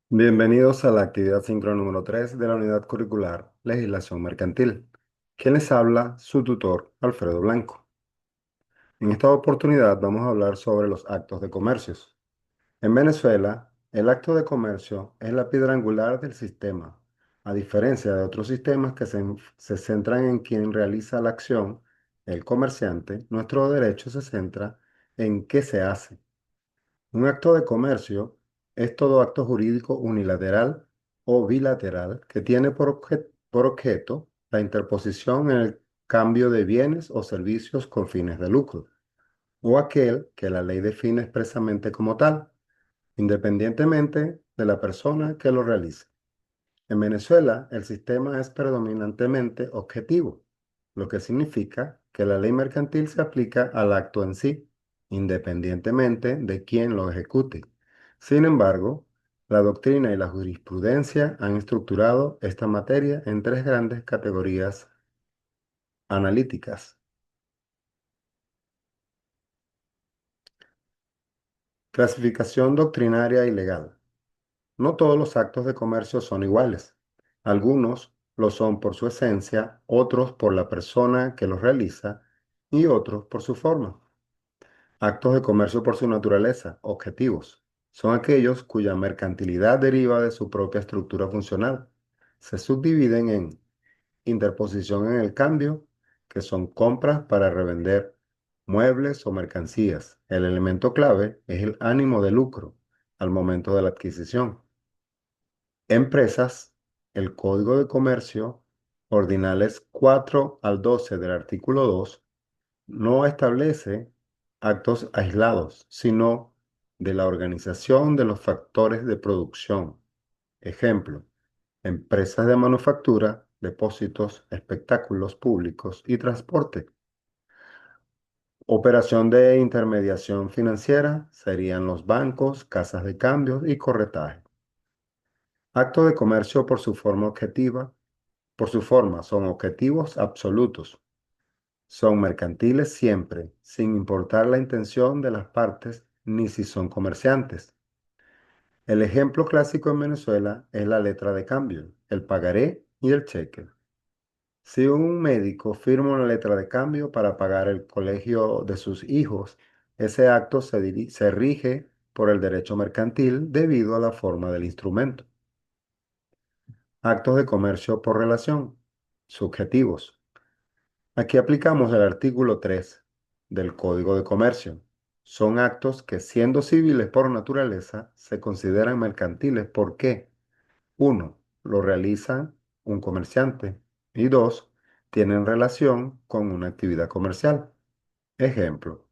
Bienvenidos a la actividad síncrona número 3 de la unidad curricular Legislación Mercantil. Quien les habla, su tutor, Alfredo Blanco. En esta oportunidad vamos a hablar sobre los actos de comercios. En Venezuela, el acto de comercio es la piedra angular del sistema, a diferencia de otros sistemas que se centran en quien realiza la acción, el comerciante. Nuestro derecho se centra en qué se hace. Un acto de comercio es todo acto jurídico unilateral o bilateral que tiene por objeto la interposición en el cambio de bienes o servicios con fines de lucro, o aquel que la ley define expresamente como tal, independientemente de la persona que lo realice. En Venezuela, el sistema es predominantemente objetivo, lo que significa que la ley mercantil se aplica al acto en sí, independientemente de quién lo ejecute. Sin embargo, la doctrina y la jurisprudencia han estructurado esta materia en tres grandes categorías analíticas. Clasificación doctrinaria y legal. No todos los actos de comercio son iguales. Algunos lo son por su esencia, otros por la persona que los realiza y otros por su forma. Actos de comercio por su naturaleza, objetivos, son aquellos cuya mercantilidad deriva de su propia estructura funcional. Se subdividen en interposición en el cambio, que son compras para revender muebles o mercancías. El elemento clave es el ánimo de lucro al momento de la adquisición. Empresas, el Código de Comercio, ordinales 4 al 12 del artículo 2, no establece actos aislados, sino de la organización de los factores de producción. Ejemplo, empresas de manufactura, depósitos, espectáculos públicos y transporte. Operación de intermediación financiera serían los bancos, casas de cambios y corretaje. Acto de comercio por su forma objetiva. Por su forma, son objetivos absolutos. Son mercantiles siempre, sin importar la intención de las partes ni si son comerciantes. El ejemplo clásico en Venezuela es la letra de cambio, el pagaré y el cheque. Si un médico firma una letra de cambio para pagar el colegio de sus hijos, ese acto se rige por el derecho mercantil debido a la forma del instrumento. Actos de comercio por relación, subjetivos. Aquí aplicamos el artículo 3 del Código de Comercio. Son actos que, siendo civiles por naturaleza, se consideran mercantiles porque, uno, lo realiza un comerciante y dos, tienen relación con una actividad comercial. Ejemplo,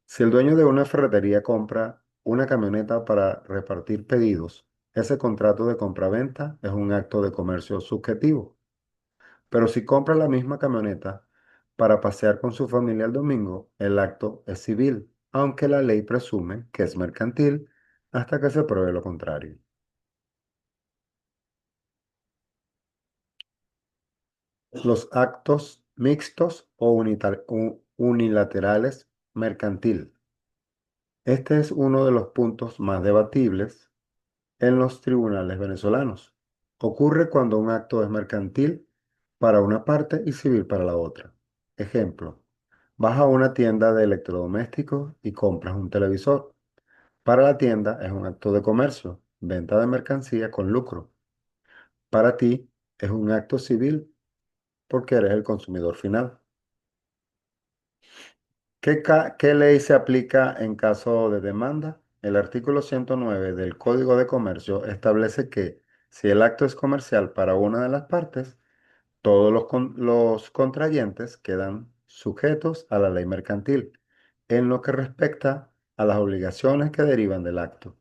si el dueño de una ferretería compra una camioneta para repartir pedidos, ese contrato de compraventa es un acto de comercio subjetivo. Pero si compra la misma camioneta para pasear con su familia el domingo, el acto es civil, aunque la ley presume que es mercantil hasta que se pruebe lo contrario. Los actos mixtos o unilaterales mercantil. Este es uno de los puntos más debatibles en los tribunales venezolanos. Ocurre cuando un acto es mercantil para una parte y civil para la otra. Ejemplo, vas a una tienda de electrodomésticos y compras un televisor. Para la tienda es un acto de comercio, venta de mercancía con lucro. Para ti es un acto civil porque eres el consumidor final. ¿Qué ley se aplica en caso de demanda? El artículo 109 del Código de Comercio establece que si el acto es comercial para una de las partes, todos los contrayentes quedan sujetos a la ley mercantil en lo que respecta a las obligaciones que derivan del acto.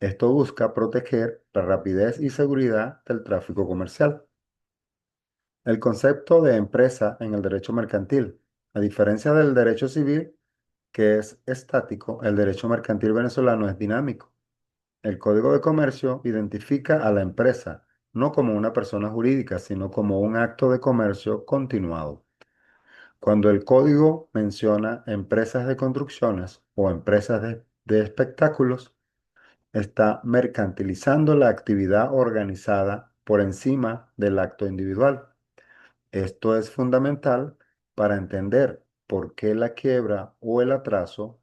Esto busca proteger la rapidez y seguridad del tráfico comercial. El concepto de empresa en el derecho mercantil, a diferencia del derecho civil, que es estático, el derecho mercantil venezolano es dinámico. El Código de Comercio identifica a la empresa no como una persona jurídica, sino como un acto de comercio continuado. Cuando el código menciona empresas de construcciones o empresas de espectáculos, está mercantilizando la actividad organizada por encima del acto individual. Esto es fundamental para entender por qué la quiebra o el atraso,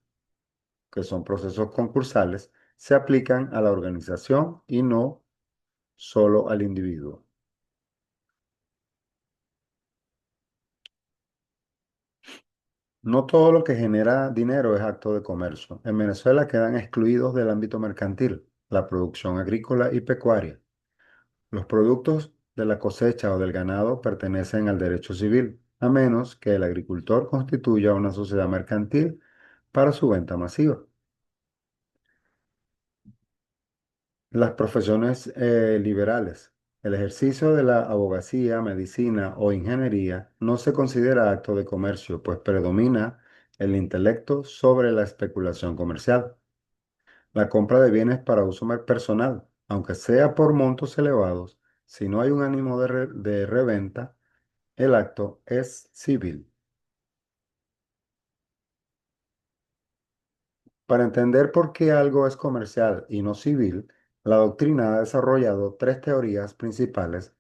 que son procesos concursales, se aplican a la organización y no solo al individuo. No todo lo que genera dinero es acto de comercio. En Venezuela quedan excluidos del ámbito mercantil la producción agrícola y pecuaria. Los productos de la cosecha o del ganado pertenecen al derecho civil, a menos que el agricultor constituya una sociedad mercantil para su venta masiva. Las profesiones liberales. El ejercicio de la abogacía, medicina o ingeniería no se considera acto de comercio, pues predomina el intelecto sobre la especulación comercial. La compra de bienes para uso personal, aunque sea por montos elevados, si no hay un ánimo de reventa, el acto es civil. Para entender por qué algo es comercial y no civil, la doctrina ha desarrollado tres teorías principales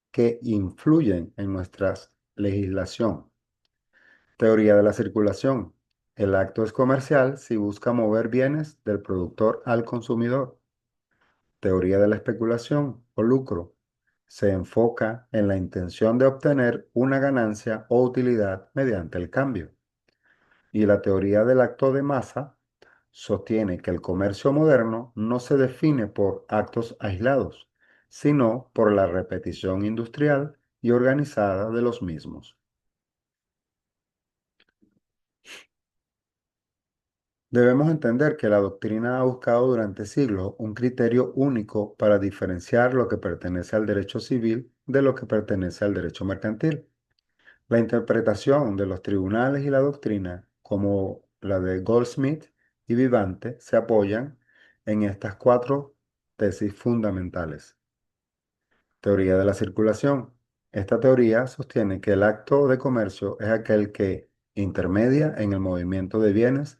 que influyen en nuestra legislación. Teoría de la circulación. El acto es comercial si busca mover bienes del productor al consumidor. Teoría de la especulación o lucro. Se enfoca en la intención de obtener una ganancia o utilidad mediante el cambio. Y la teoría del acto de masa sostiene que el comercio moderno no se define por actos aislados, sino por la repetición industrial y organizada de los mismos. Debemos entender que la doctrina ha buscado durante siglos un criterio único para diferenciar lo que pertenece al derecho civil de lo que pertenece al derecho mercantil. La interpretación de los tribunales y la doctrina, como la de Goldsmith y Vivante, se apoyan en estas cuatro tesis fundamentales. Teoría de la circulación. Esta teoría sostiene que el acto de comercio es aquel que intermedia en el movimiento de bienes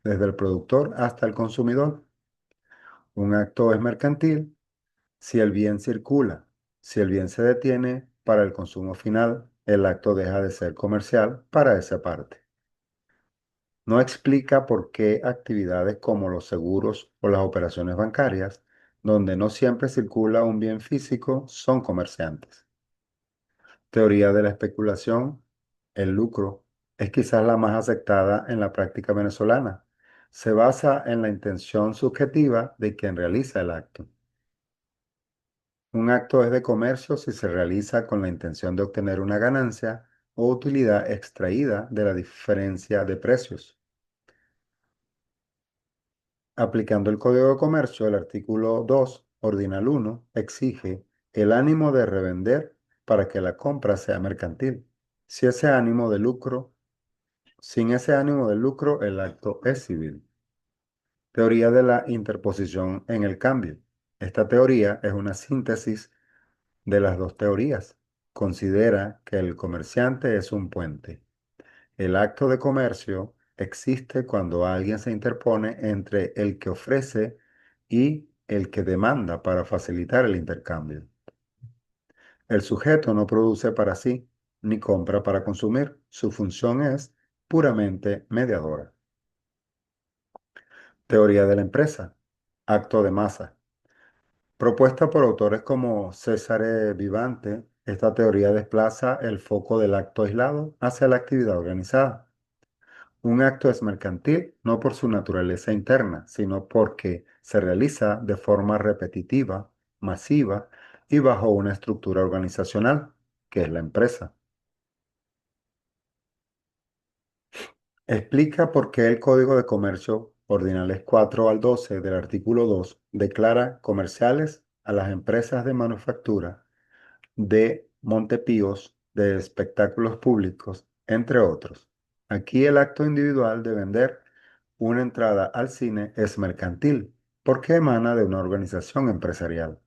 desde el productor hasta el consumidor. Un acto es mercantil si el bien circula. Si el bien se detiene para el consumo final, el acto deja de ser comercial para esa parte. No explica por qué actividades como los seguros o las operaciones bancarias, donde no siempre circula un bien físico, son comerciantes. Teoría de la especulación, el lucro, es quizás la más aceptada en la práctica venezolana. Se basa en la intención subjetiva de quien realiza el acto. Un acto es de comercio si se realiza con la intención de obtener una ganancia o utilidad extraída de la diferencia de precios. Aplicando el Código de Comercio, el artículo 2, ordinal 1, exige el ánimo de revender para que la compra sea mercantil. Si ese ánimo de lucro, sin ese ánimo de lucro, el acto es civil. Teoría de la interposición en el cambio. Esta teoría es una síntesis de las dos teorías. Considera que el comerciante es un puente. El acto de comercio existe cuando alguien se interpone entre el que ofrece y el que demanda para facilitar el intercambio. El sujeto no produce para sí ni compra para consumir. Su función es puramente mediadora. Teoría de la empresa. Acto de masa. Propuesta por autores como César Vivante, esta teoría desplaza el foco del acto aislado hacia la actividad organizada. Un acto es mercantil no por su naturaleza interna, sino porque se realiza de forma repetitiva, masiva y bajo una estructura organizacional, que es la empresa. Explica por qué el Código de Comercio, ordinales 4 al 12 del artículo 2, declara comerciales a las empresas de manufactura, de Montepíos, de espectáculos públicos, entre otros. Aquí el acto individual de vender una entrada al cine es mercantil, porque emana de una organización empresarial.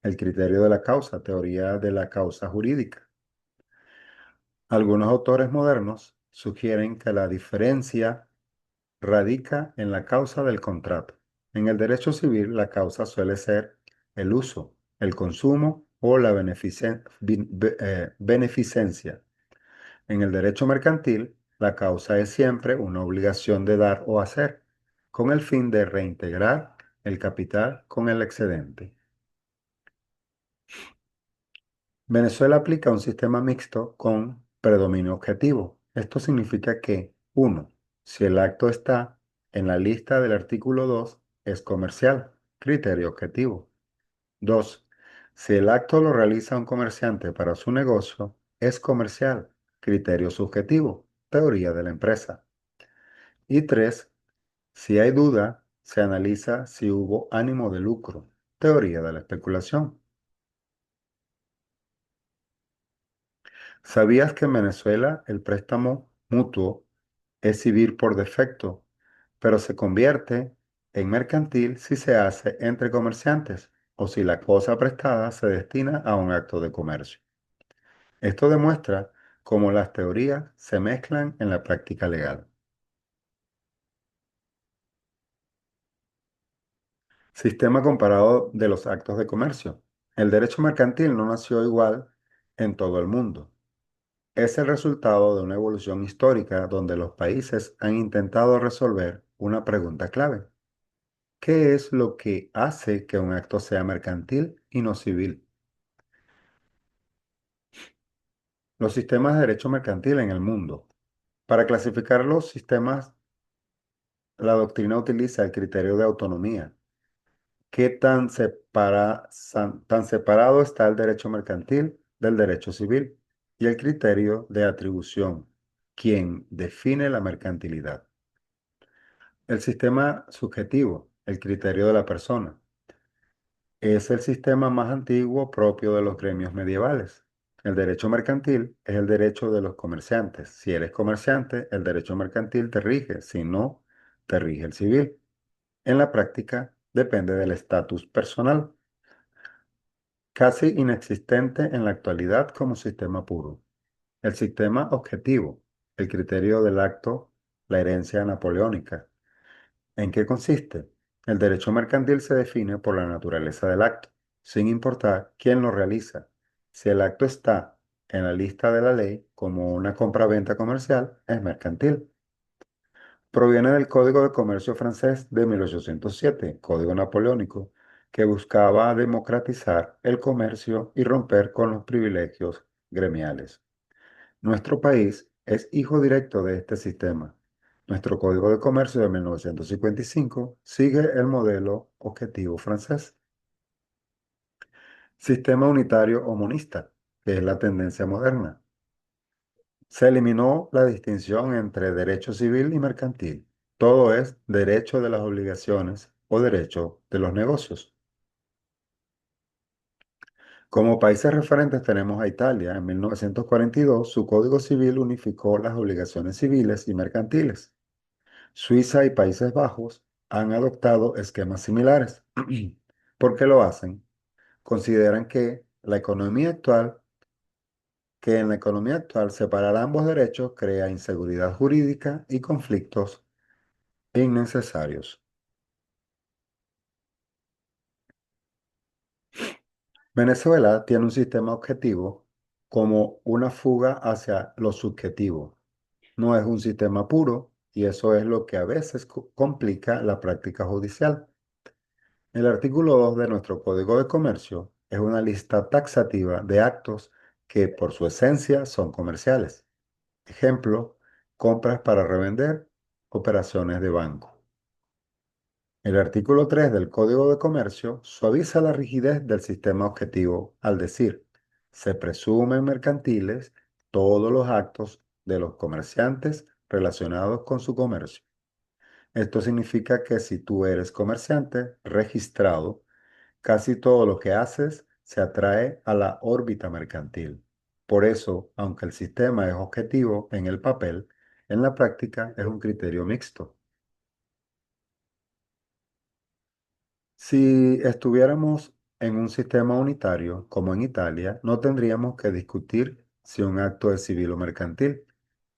El criterio de la causa, teoría de la causa jurídica. Algunos autores modernos sugieren que la diferencia radica en la causa del contrato. En el derecho civil, la causa suele ser el uso, el consumo o la beneficencia. En el derecho mercantil, la causa es siempre una obligación de dar o hacer, con el fin de reintegrar el capital con el excedente. Venezuela aplica un sistema mixto con predominio objetivo. Esto significa que, uno, si el acto está en la lista del artículo 2, es comercial, criterio objetivo. 2, si el acto lo realiza un comerciante para su negocio, es comercial, criterio subjetivo, teoría de la empresa. Y 3, si hay duda, se analiza si hubo ánimo de lucro, teoría de la especulación. ¿Sabías que en Venezuela el préstamo mutuo es civil por defecto, pero se convierte en mercantil si se hace entre comerciantes o si la cosa prestada se destina a un acto de comercio? Esto demuestra cómo las teorías se mezclan en la práctica legal. Sistema comparado de los actos de comercio. El derecho mercantil no nació igual en todo el mundo. Es el resultado de una evolución histórica donde los países han intentado resolver una pregunta clave. ¿Qué es lo que hace que un acto sea mercantil y no civil? Los sistemas de derecho mercantil en el mundo. Para clasificar los sistemas, la doctrina utiliza el criterio de autonomía. ¿Qué tan separado está el derecho mercantil del derecho civil? Y el criterio de atribución, quien define la mercantilidad. El sistema subjetivo, el criterio de la persona, es el sistema más antiguo propio de los gremios medievales. El derecho mercantil es el derecho de los comerciantes. Si eres comerciante, el derecho mercantil te rige, si no, te rige el civil. En la práctica, depende del estatus personal, casi inexistente en la actualidad como sistema puro. El sistema objetivo, el criterio del acto, la herencia napoleónica. ¿En qué consiste? El derecho mercantil se define por la naturaleza del acto, sin importar quién lo realiza. Si el acto está en la lista de la ley como una compraventa comercial, es mercantil. Proviene del Código de Comercio francés de 1807, Código Napoleónico, que buscaba democratizar el comercio y romper con los privilegios gremiales. Nuestro país es hijo directo de este sistema. Nuestro Código de Comercio de 1955 sigue el modelo objetivo francés. Sistema unitario o monista, que es la tendencia moderna. Se eliminó la distinción entre derecho civil y mercantil. Todo es derecho de las obligaciones o derecho de los negocios. Como países referentes tenemos a Italia. En 1942, su Código Civil unificó las obligaciones civiles y mercantiles. Suiza y Países Bajos han adoptado esquemas similares. ¿Por qué lo hacen? Consideran que en la economía actual separar ambos derechos crea inseguridad jurídica y conflictos innecesarios. Venezuela tiene un sistema objetivo como una fuga hacia lo subjetivo. No es un sistema puro y eso es lo que a veces complica la práctica judicial. El artículo 2 de nuestro Código de Comercio es una lista taxativa de actos que por su esencia son comerciales. Ejemplo, compras para revender, operaciones de banco. El artículo 3 del Código de Comercio suaviza la rigidez del sistema objetivo al decir, se presumen mercantiles todos los actos de los comerciantes relacionados con su comercio. Esto significa que si tú eres comerciante registrado, casi todo lo que haces se atrae a la órbita mercantil. Por eso, aunque el sistema es objetivo en el papel, en la práctica es un criterio mixto. Si estuviéramos en un sistema unitario, como en Italia, no tendríamos que discutir si un acto es civil o mercantil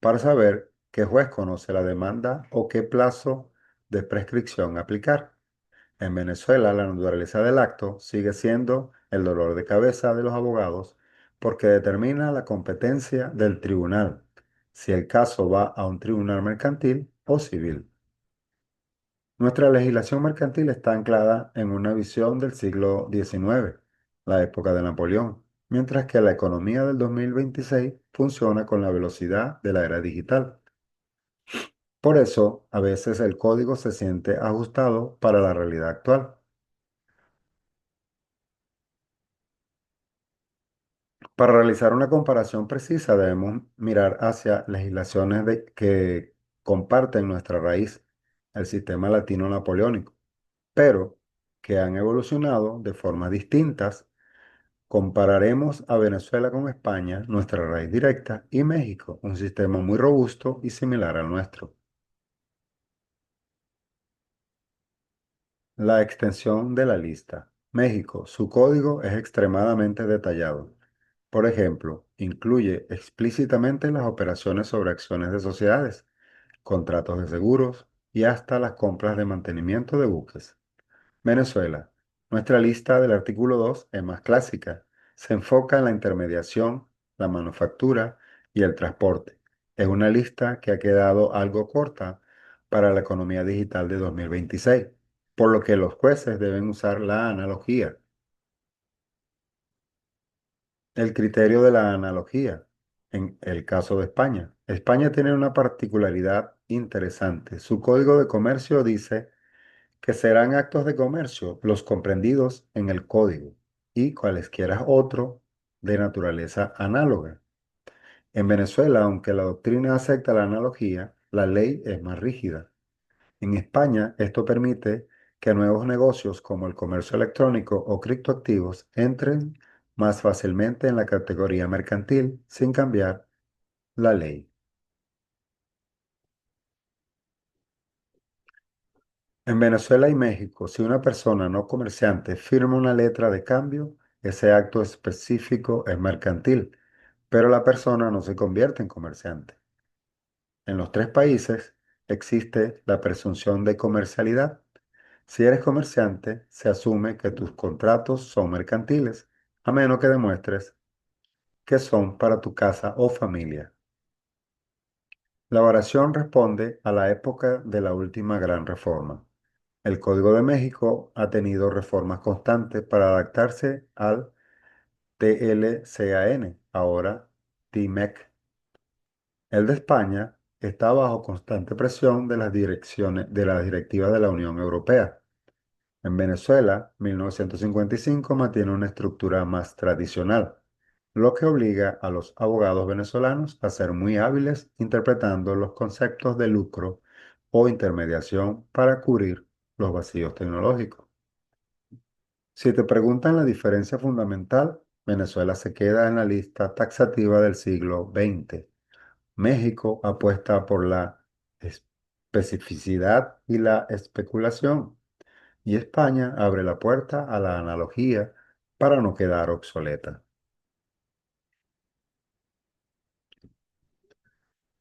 para saber qué juez conoce la demanda o qué plazo de prescripción aplicar. En Venezuela, la naturaleza del acto sigue siendo el dolor de cabeza de los abogados porque determina la competencia del tribunal, si el caso va a un tribunal mercantil o civil. Nuestra legislación mercantil está anclada en una visión del siglo XIX, la época de Napoleón, mientras que la economía del 2026 funciona con la velocidad de la era digital. Por eso, a veces el código se siente ajustado para la realidad actual. Para realizar una comparación precisa debemos mirar hacia legislaciones que comparten nuestra raíz, el sistema latino napoleónico, pero que han evolucionado de formas distintas. Compararemos a Venezuela con España, nuestra raíz directa, y México, un sistema muy robusto y similar al nuestro. La extensión de la lista. México, su código es extremadamente detallado. Por ejemplo, incluye explícitamente las operaciones sobre acciones de sociedades, contratos de seguros y hasta las compras de mantenimiento de buques. Venezuela. Nuestra lista del artículo 2 es más clásica. Se enfoca en la intermediación, la manufactura y el transporte. Es una lista que ha quedado algo corta para la economía digital de 2026, por lo que los jueces deben usar la analogía. El criterio de la analogía. En el caso de España. España tiene una particularidad interesante. Su código de comercio dice que serán actos de comercio los comprendidos en el código y cualesquiera otro de naturaleza análoga. En Venezuela, aunque la doctrina acepta la analogía, la ley es más rígida. En España, esto permite que nuevos negocios como el comercio electrónico o criptoactivos entren más fácilmente en la categoría mercantil sin cambiar la ley. En Venezuela y México, si una persona no comerciante firma una letra de cambio, ese acto específico es mercantil, pero la persona no se convierte en comerciante. En los tres países existe la presunción de comercialidad. Si eres comerciante, se asume que tus contratos son mercantiles, a menos que demuestres que son para tu casa o familia. La oración responde a la época de la última gran reforma. El Código de México ha tenido reformas constantes para adaptarse al TLCAN, ahora TMEC. El de España está bajo constante presión de las de las directivas de la Unión Europea. En Venezuela, 1955 mantiene una estructura más tradicional, lo que obliga a los abogados venezolanos a ser muy hábiles interpretando los conceptos de lucro o intermediación para cubrir los vacíos tecnológicos. Si te preguntan la diferencia fundamental, Venezuela se queda en la lista taxativa del siglo XX. México apuesta por la especificidad y la especulación, y España abre la puerta a la analogía para no quedar obsoleta.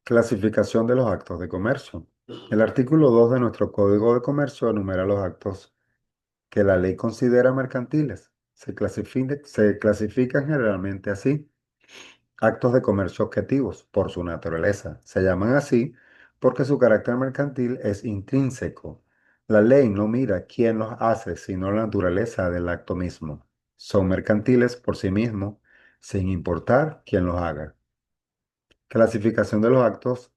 Clasificación de los actos de comercio. El artículo 2 de nuestro Código de Comercio enumera los actos que la ley considera mercantiles. Se clasifican generalmente así. Actos de comercio objetivos, por su naturaleza. Se llaman así porque su carácter mercantil es intrínseco. La ley no mira quién los hace, sino la naturaleza del acto mismo. Son mercantiles por sí mismos, sin importar quién los haga. Clasificación de los actos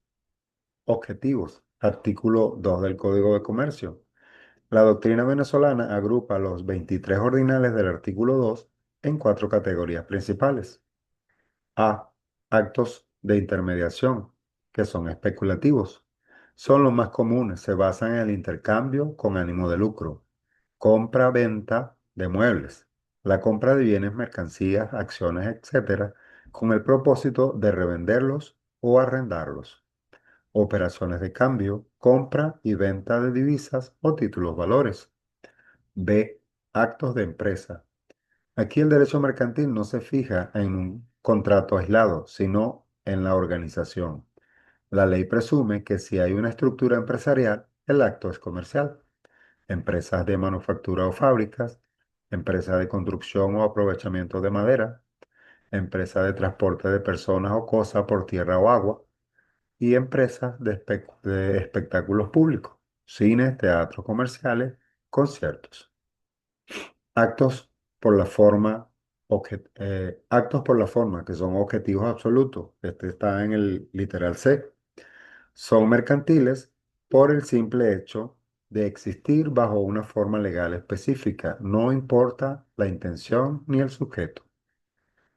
objetivos. Artículo 2 del Código de Comercio. La doctrina venezolana agrupa los 23 ordinales del artículo 2 en cuatro categorías principales. A. Actos de intermediación, que son especulativos. Son los más comunes, se basan en el intercambio con ánimo de lucro. Compra-venta de muebles. La compra de bienes, mercancías, acciones, etcétera, con el propósito de revenderlos o arrendarlos. Operaciones de cambio, compra y venta de divisas o títulos valores. B. Actos de empresa. Aquí el derecho mercantil no se fija en un contrato aislado, sino en la organización. La ley presume que si hay una estructura empresarial, el acto es comercial. empresas de manufactura o fábricas, empresas de construcción o aprovechamiento de madera, empresas de transporte de personas o cosas por tierra o agua y empresas de espectáculos públicos, cines, teatros comerciales, conciertos. Actos por la forma, actos por la forma, que son objetivos absolutos. Este está en el literal C. Son mercantiles por el simple hecho de existir bajo una forma legal específica, no importa la intención ni el sujeto.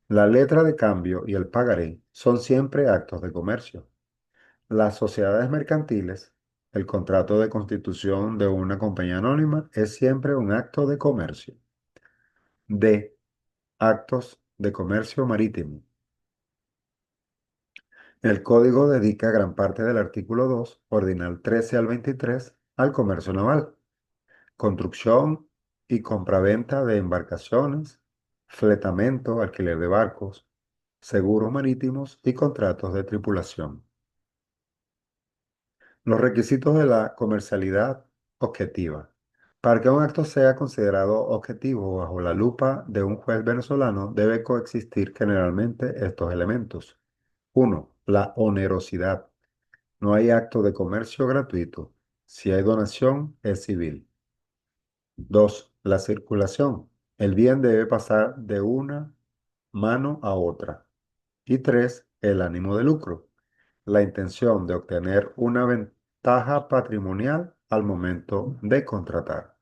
La letra de cambio y el pagaré son siempre actos de comercio. Las sociedades mercantiles, el contrato de constitución de una compañía anónima es siempre un acto de comercio. D. Actos de comercio marítimo. El código dedica gran parte del artículo 2, ordinal 13 al 23, al comercio naval, construcción y compraventa de embarcaciones, fletamento, alquiler de barcos, seguros marítimos y contratos de tripulación. Los requisitos de la comercialidad objetiva. Para que un acto sea considerado objetivo bajo la lupa de un juez venezolano, debe coexistir generalmente estos elementos. 1. La onerosidad. No hay acto de comercio gratuito. Si hay donación, es civil. 2. La circulación. El bien debe pasar de una mano a otra. Y 3. El ánimo de lucro. La intención de obtener una ventaja patrimonial al momento de contratar.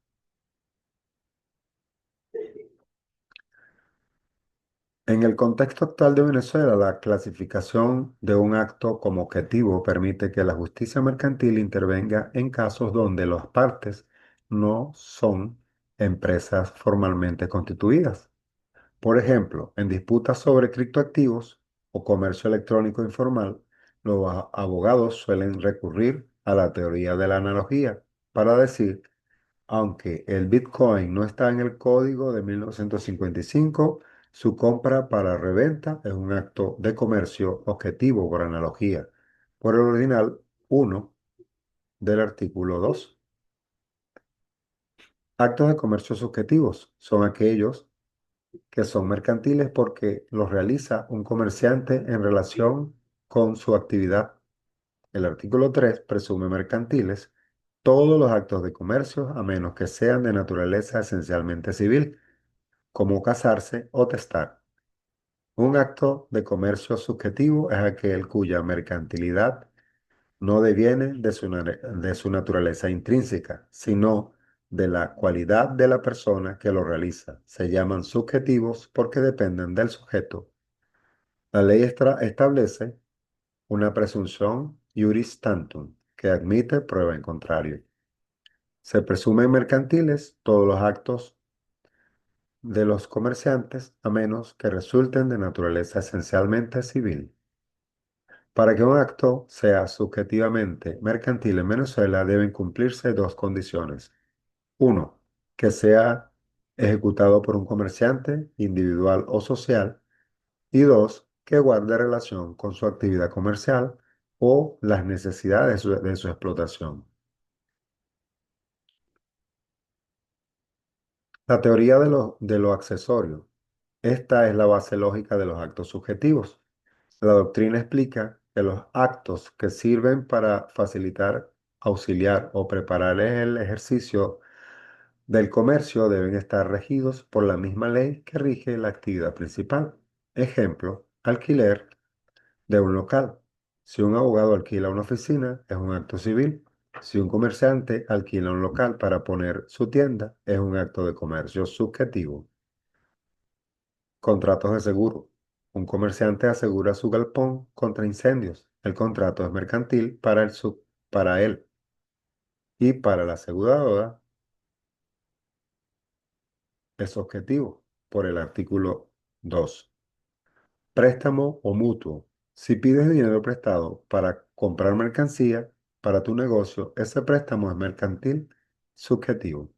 En el contexto actual de Venezuela, la clasificación de un acto como objetivo permite que la justicia mercantil intervenga en casos donde las partes no son empresas formalmente constituidas. Por ejemplo, en disputas sobre criptoactivos o comercio electrónico informal, los abogados suelen recurrir a la teoría de la analogía para decir, aunque el Bitcoin no está en el código de 1955, su compra para reventa es un acto de comercio objetivo por analogía, por el ordinal 1 del artículo 2. Actos de comercio subjetivos son aquellos que son mercantiles porque los realiza un comerciante en relación con su actividad. El artículo 3 presume mercantiles todos los actos de comercio a menos que sean de naturaleza esencialmente civil, como casarse o testar. Un acto de comercio subjetivo es aquel cuya mercantilidad no deviene de su naturaleza intrínseca, sino de la cualidad de la persona que lo realiza. Se llaman subjetivos porque dependen del sujeto. La ley establece una presunción iuris tantum que admite prueba en contrario. Se presumen mercantiles todos los actos de los comerciantes a menos que resulten de naturaleza esencialmente civil. Para que un acto sea subjetivamente mercantil en Venezuela deben cumplirse dos condiciones. Uno, que sea ejecutado por un comerciante individual o social. Y dos, que guarde relación con su actividad comercial o las necesidades de su explotación. La teoría de lo accesorio. Esta es la base lógica de los actos subjetivos. La doctrina explica que los actos que sirven para facilitar, auxiliar o preparar el ejercicio del comercio deben estar regidos por la misma ley que rige la actividad principal. Ejemplo, alquiler de un local. Si un abogado alquila una oficina, es un acto civil. Si un comerciante alquila un local para poner su tienda, es un acto de comercio subjetivo. Contratos de seguro. Un comerciante asegura su galpón contra incendios. El contrato es mercantil para él y para la aseguradora es objetivo por el artículo 2. Préstamo o mutuo. Si pides dinero prestado para comprar mercancía para tu negocio, ese préstamo es mercantil subjetivo.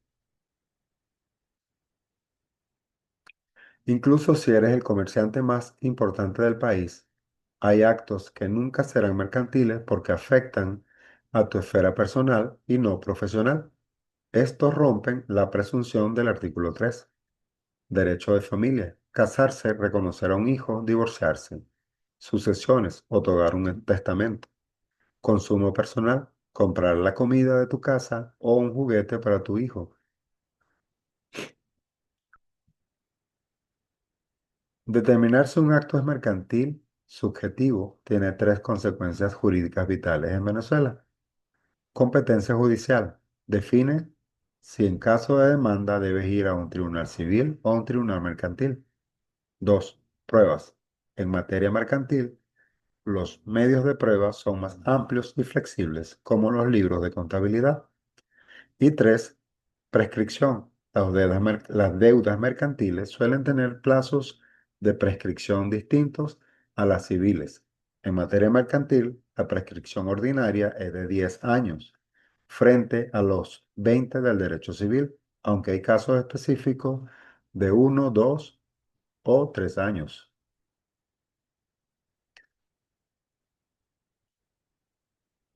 Incluso si eres el comerciante más importante del país, hay actos que nunca serán mercantiles porque afectan a tu esfera personal y no profesional. Estos rompen la presunción del artículo 3. Derecho de familia. Casarse, reconocer a un hijo, divorciarse. Sucesiones, otorgar un testamento. Consumo personal, comprar la comida de tu casa o un juguete para tu hijo. Determinar si un acto es mercantil, subjetivo, tiene tres consecuencias jurídicas vitales en Venezuela. Competencia judicial. Define si en caso de demanda debes ir a un tribunal civil o a un tribunal mercantil. 2. Pruebas. En materia mercantil, los medios de prueba son más amplios y flexibles, como los libros de contabilidad. Y 3. Prescripción. Las deudas mercantiles suelen tener plazos de prescripción distintos a las civiles. En materia mercantil, la prescripción ordinaria es de 10 años, frente a los 20 del derecho civil, aunque hay casos específicos de 1, 2 o 3 años.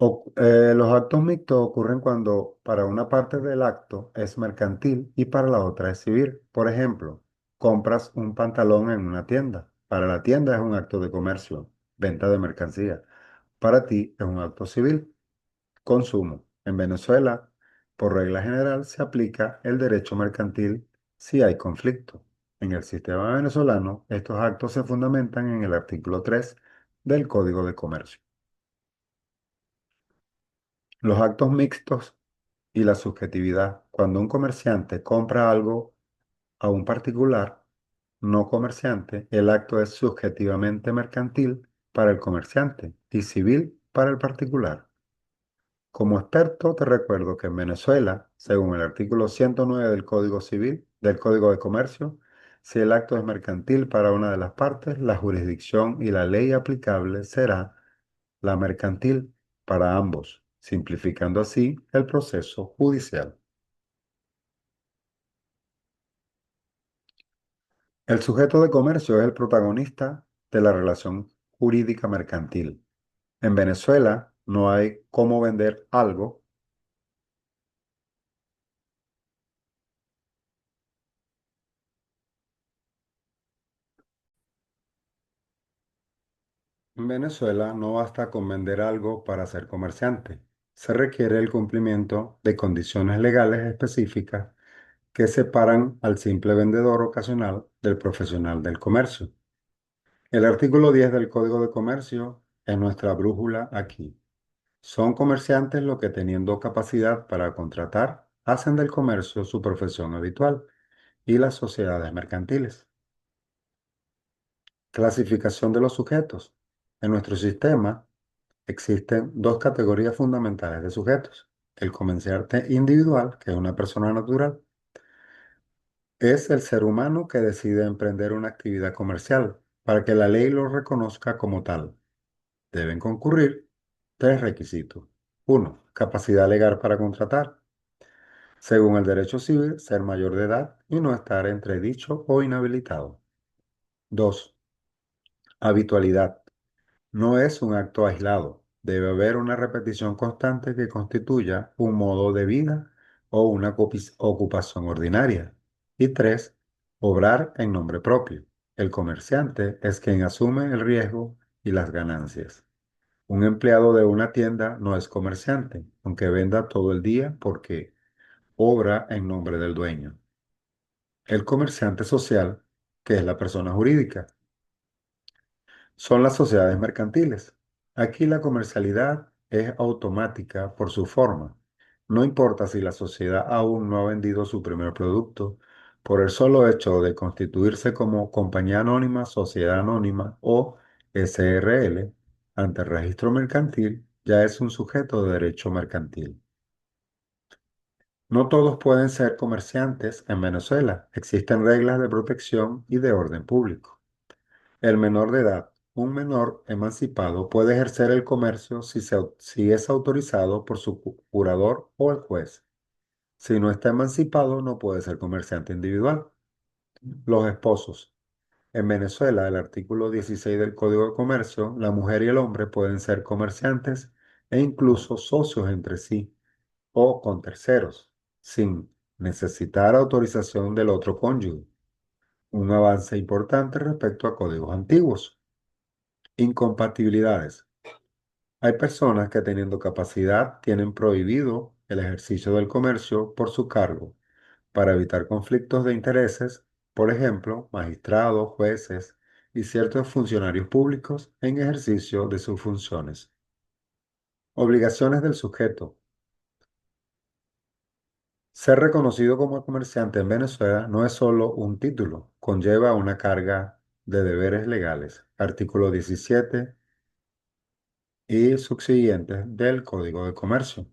Los actos mixtos ocurren cuando para una parte del acto es mercantil y para la otra es civil. Por ejemplo, compras un pantalón en una tienda. Para la tienda es un acto de comercio, venta de mercancía. Para ti es un acto civil, consumo. En Venezuela, por regla general, se aplica el derecho mercantil si hay conflicto. En el sistema venezolano, estos actos se fundamentan en el artículo 3 del Código de Comercio. Los actos mixtos y la subjetividad. Cuando un comerciante compra algo a un particular no comerciante, el acto es subjetivamente mercantil para el comerciante y civil para el particular. Como experto, te recuerdo que en Venezuela, según el artículo 109 del Código Civil, del Código de Comercio, si el acto es mercantil para una de las partes, la jurisdicción y la ley aplicable será la mercantil para ambos, simplificando así el proceso judicial. El sujeto de comercio es el protagonista de la relación jurídica mercantil. En Venezuela no hay cómo vender algo. En Venezuela no basta con vender algo para ser comerciante. Se requiere el cumplimiento de condiciones legales específicas que separan al simple vendedor ocasional del profesional del comercio. El artículo 10 del Código de Comercio es nuestra brújula aquí. Son comerciantes los que teniendo capacidad para contratar, hacen del comercio su profesión habitual y las sociedades mercantiles. Clasificación de los sujetos. En nuestro sistema existen dos categorías fundamentales de sujetos. El comerciante individual, que es una persona natural, es el ser humano que decide emprender una actividad comercial para que la ley lo reconozca como tal. Deben concurrir tres requisitos. Uno, capacidad legal para contratar. Según el derecho civil, ser mayor de edad y no estar entredicho o inhabilitado. 2. Habitualidad. No es un acto aislado. Debe haber una repetición constante que constituya un modo de vida o una ocupación ordinaria. Y 3. Obrar en nombre propio. El comerciante es quien asume el riesgo y las ganancias. Un empleado de una tienda no es comerciante, aunque venda todo el día porque obra en nombre del dueño. El comerciante social, que es la persona jurídica, son las sociedades mercantiles. Aquí la comercialidad es automática por su forma. No importa si la sociedad aún no ha vendido su primer producto, por el solo hecho de constituirse como compañía anónima, sociedad anónima o SRL ante el registro mercantil, ya es un sujeto de derecho mercantil. No todos pueden ser comerciantes en Venezuela. Existen reglas de protección y de orden público. El menor de edad, un menor emancipado, puede ejercer el comercio si es autorizado por su curador o el juez. Si no está emancipado, no puede ser comerciante individual. Los esposos. En Venezuela, el artículo 16 del Código de Comercio, la mujer y el hombre pueden ser comerciantes e incluso socios entre sí o con terceros. sin necesitar autorización del otro cónyuge, un avance importante respecto a códigos antiguos. Incompatibilidades. Hay personas que teniendo capacidad tienen prohibido el ejercicio del comercio por su cargo para evitar conflictos de intereses, por ejemplo, magistrados, jueces y ciertos funcionarios públicos en ejercicio de sus funciones. Obligaciones del sujeto. Ser reconocido como comerciante en Venezuela no es solo un título, conlleva una carga de deberes legales. Artículo 17 y subsiguientes del Código de Comercio.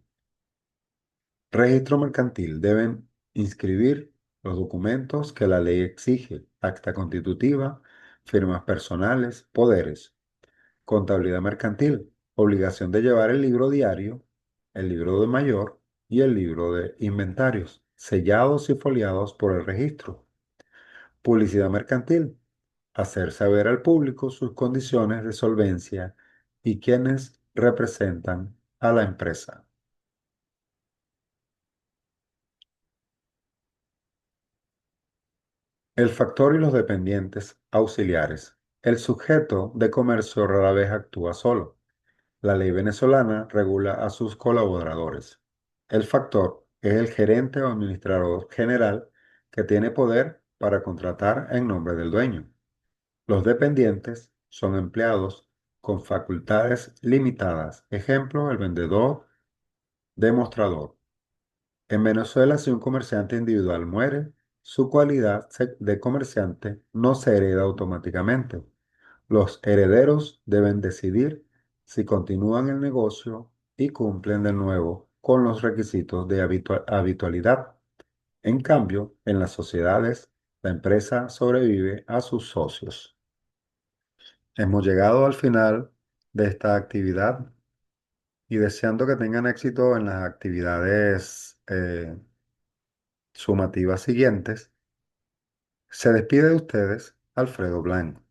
Registro mercantil. Deben inscribir los documentos que la ley exige: acta constitutiva, firmas personales, poderes. Contabilidad mercantil. Obligación de llevar el libro diario, el libro de mayor y el libro de inventarios, sellados y foliados por el registro. Publicidad mercantil. Hacer saber al público sus condiciones de solvencia y quienes representan a la empresa. El factor y los dependientes auxiliares. El sujeto de comercio rara vez actúa solo. La ley venezolana regula a sus colaboradores. El factor es el gerente o administrador general que tiene poder para contratar en nombre del dueño. Los dependientes son empleados con facultades limitadas. Ejemplo, el vendedor, demostrador. En Venezuela, si un comerciante individual muere, su de comerciante no se hereda automáticamente. Los herederos deben decidir si continúan el negocio y cumplen de nuevo con los requisitos de habitualidad. En cambio, en las sociedades, la empresa sobrevive a sus socios. Hemos llegado al final de esta actividad y deseando que tengan éxito en las actividades sumativas siguientes, se despide de ustedes Alfredo Blanco.